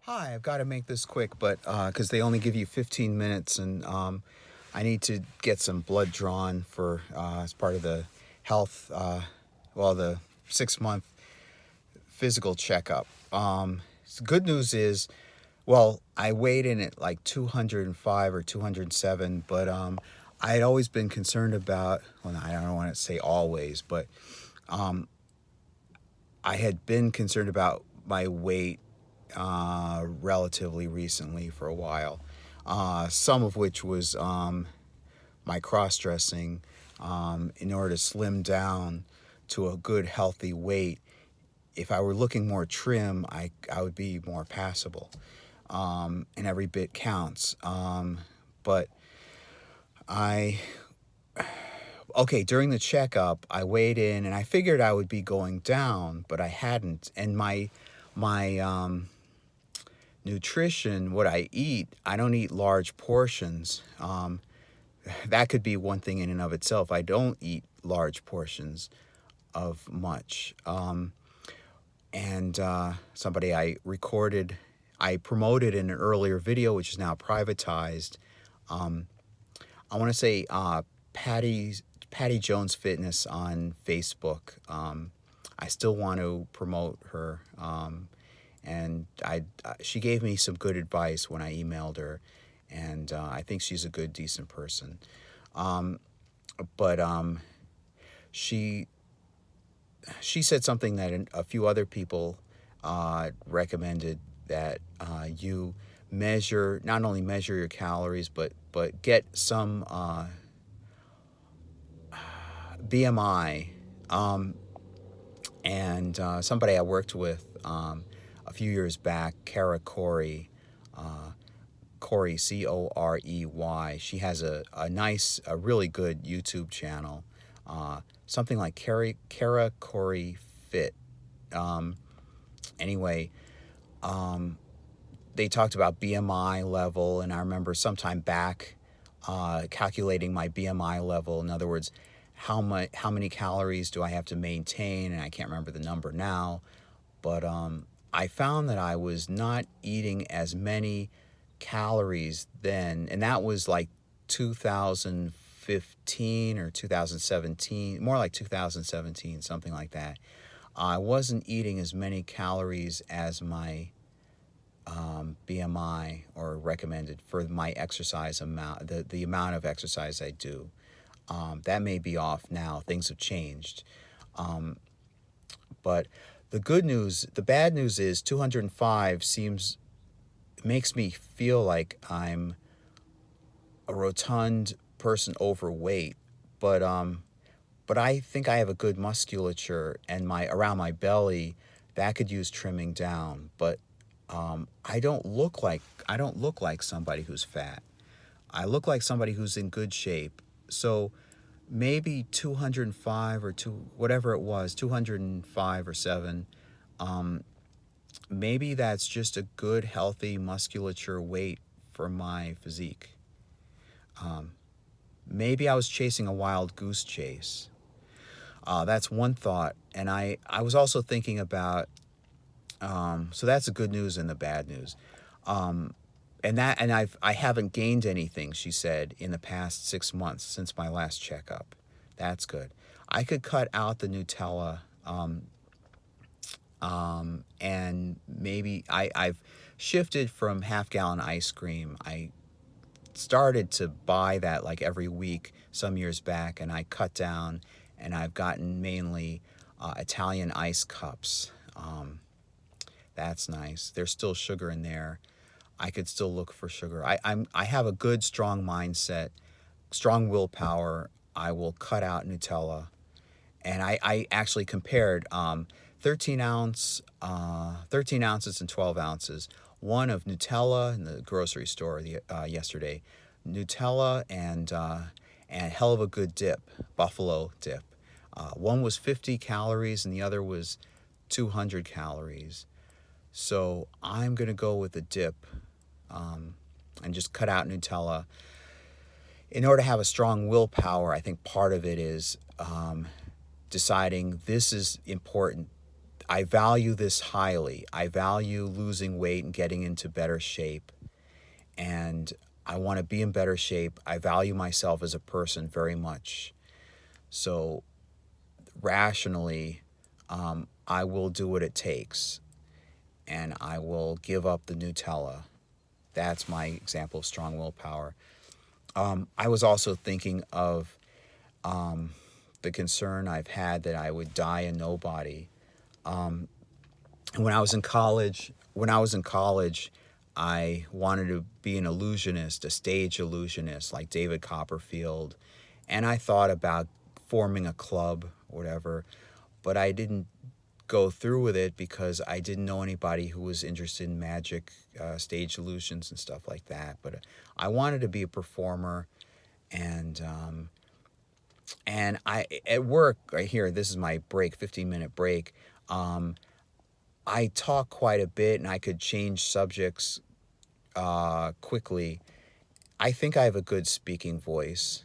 Hi, I've got to make this quick, but because they only give you 15 minutes, and I need to get some blood drawn for as part of the health, the 6 month physical checkup. So good news is, well, I weighed in at like 205 or 207, but I had always been concerned about, well, I don't want to say always, but I had been concerned about my weight relatively recently for a while. Some of which was my cross dressing in order to slim down to a good, healthy weight. If I were looking more trim, I would be more passable. And every bit counts. But I, okay, during the checkup, I weighed in and I figured I would be going down, but I hadn't. And my nutrition, what I eat, I don't eat large portions. That could be one thing in and of itself. I don't eat large portions of much. And somebody I promoted in an earlier video, which is now privatized. I want to say Patty Jones Fitness on Facebook. I still want to promote her. And she gave me some good advice when I emailed her, and I think she's a good, decent person. But she she said something that a few other people recommended, that you not only measure your calories, but get some BMI. And somebody I worked with a few years back, Kara Corey, Corey, Corey. She has a really good YouTube channel, something like Kara Corey Fit. Anyway, they talked about BMI level, and I remember sometime back calculating my BMI level. In other words, how many calories do I have to maintain? And I can't remember the number now, but I found that I was not eating as many calories then, and that was like 2015 or 2017, more like 2017, something like that. I wasn't eating as many calories as my BMI or recommended for my exercise amount, the amount of exercise I do. That may be off now. Things have changed. But the bad news is 205 makes me feel like I'm a rotund person overweight, but I think I have a good musculature, and my around my belly that could use trimming down. But I don't look like somebody who's fat. I look like somebody who's in good shape. So maybe 205 or whatever it was, 205 or 7. Maybe that's just a good, healthy musculature weight for my physique. Maybe I was chasing a wild goose chase. That's one thought. And I was also thinking about, so that's the good news and the bad news. I haven't gained anything, she said, in the past 6 months since my last checkup. That's good. I could cut out the Nutella, and maybe I've shifted from half-gallon ice cream. I started to buy that like every week some years back, and I cut down, and I've gotten mainly Italian ice cups. That's nice. There's still sugar in there. I could still look for sugar. I have a good, strong mindset, strong willpower. I will cut out Nutella. And I actually compared 13 ounces and 12 ounces. One of Nutella in the grocery store yesterday. Nutella and hell of a good dip, buffalo dip. One was 50 calories and the other was 200 calories. So I'm going to go with the dip, and just cut out Nutella. In order to have a strong willpower, I think part of it is deciding this is important. I value this highly. I value losing weight and getting into better shape. And I want to be in better shape. I value myself as a person very much. So rationally, I will do what it takes. And I will give up the Nutella. That's my example of strong willpower. I was also thinking of the concern I've had that I would die a nobody. When I was in college, I wanted to be an illusionist, a stage illusionist like David Copperfield, and I thought about forming a club, whatever, but I didn't go through with it because I didn't know anybody who was interested in magic, stage illusions and stuff like that. But I wanted to be a performer, and I at work right here. This is my break, 15-minute break. I talk quite a bit, and I could change subjects quickly. I think I have a good speaking voice.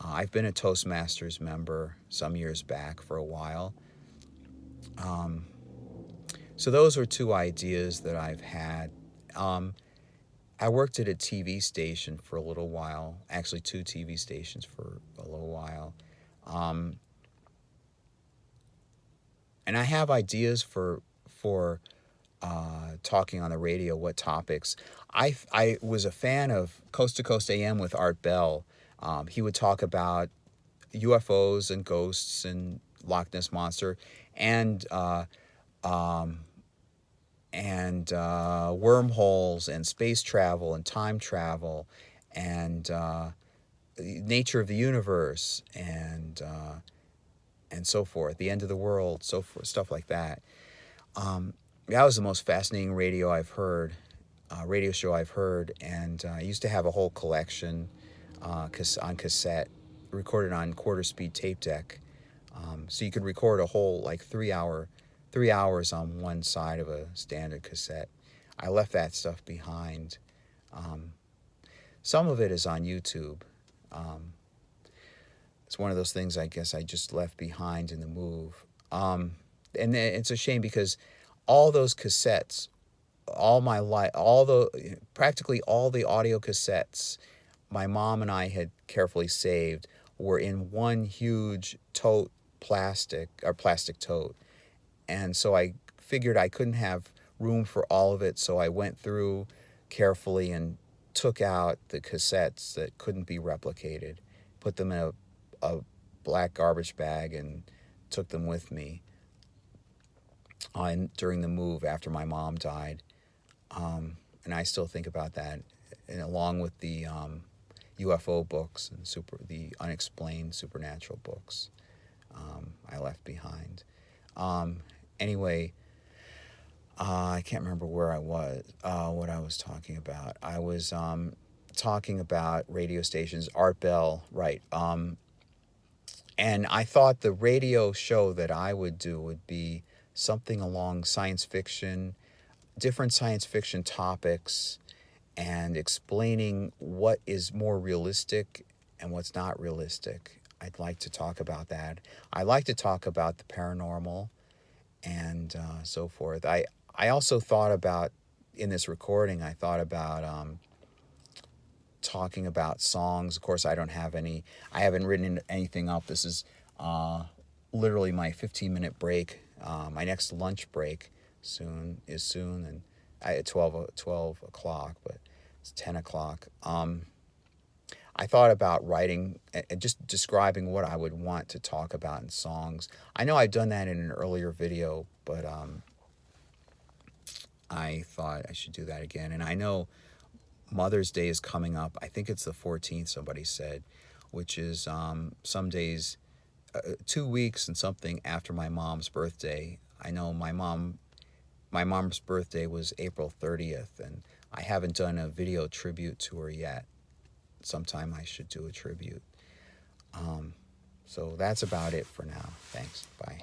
I've been a Toastmasters member some years back for a while. So those are two ideas that I've had. I worked at a TV station for a little while, actually 2 TV stations for a little while. And I have ideas for talking on the radio, what topics. I was a fan of Coast to Coast AM with Art Bell. He would talk about UFOs and ghosts and Loch Ness Monster and wormholes and space travel and time travel and nature of the universe and so forth, the end of the world, so forth, stuff like that. That was the most fascinating radio show I've heard, and I used to have a whole collection on cassette, recorded on quarter speed tape deck. So you could record a whole like 3 hours on one side of a standard cassette. I left that stuff behind. Some of it is on YouTube. It's one of those things I guess I just left behind in the move. And it's a shame because all those cassettes, all my life, practically all the audio cassettes my mom and I had carefully saved were in one huge plastic tote. And so I figured I couldn't have room for all of it, so I went through carefully and took out the cassettes that couldn't be replicated, put them in a black garbage bag, and took them with me during the move after my mom died. And I still think about that, and along with the UFO books and the unexplained supernatural books I left behind. Anyway, I can't remember where I was, what I was talking about. I was talking about radio stations, Art Bell, right. And I thought the radio show that I would do would be something along science fiction, different science fiction topics, and explaining what is more realistic and what's not realistic. I'd like to talk about that. I like to talk about the paranormal and so forth. I also thought about, in this recording, I thought about talking about songs. Of course, I haven't written anything up. This is literally my 15-minute break. My next lunch break is soon, and at 12 o'clock, but it's 10 o'clock. I thought about writing and just describing what I would want to talk about in songs. I know I've done that in an earlier video, but I thought I should do that again. And I know Mother's Day is coming up. I think it's the 14th, somebody said, which is some days, 2 weeks and something after my mom's birthday. I know my mom's birthday was April 30th, and I haven't done a video tribute to her yet. Sometime I should do a tribute. So that's about it for now. Thanks. Bye.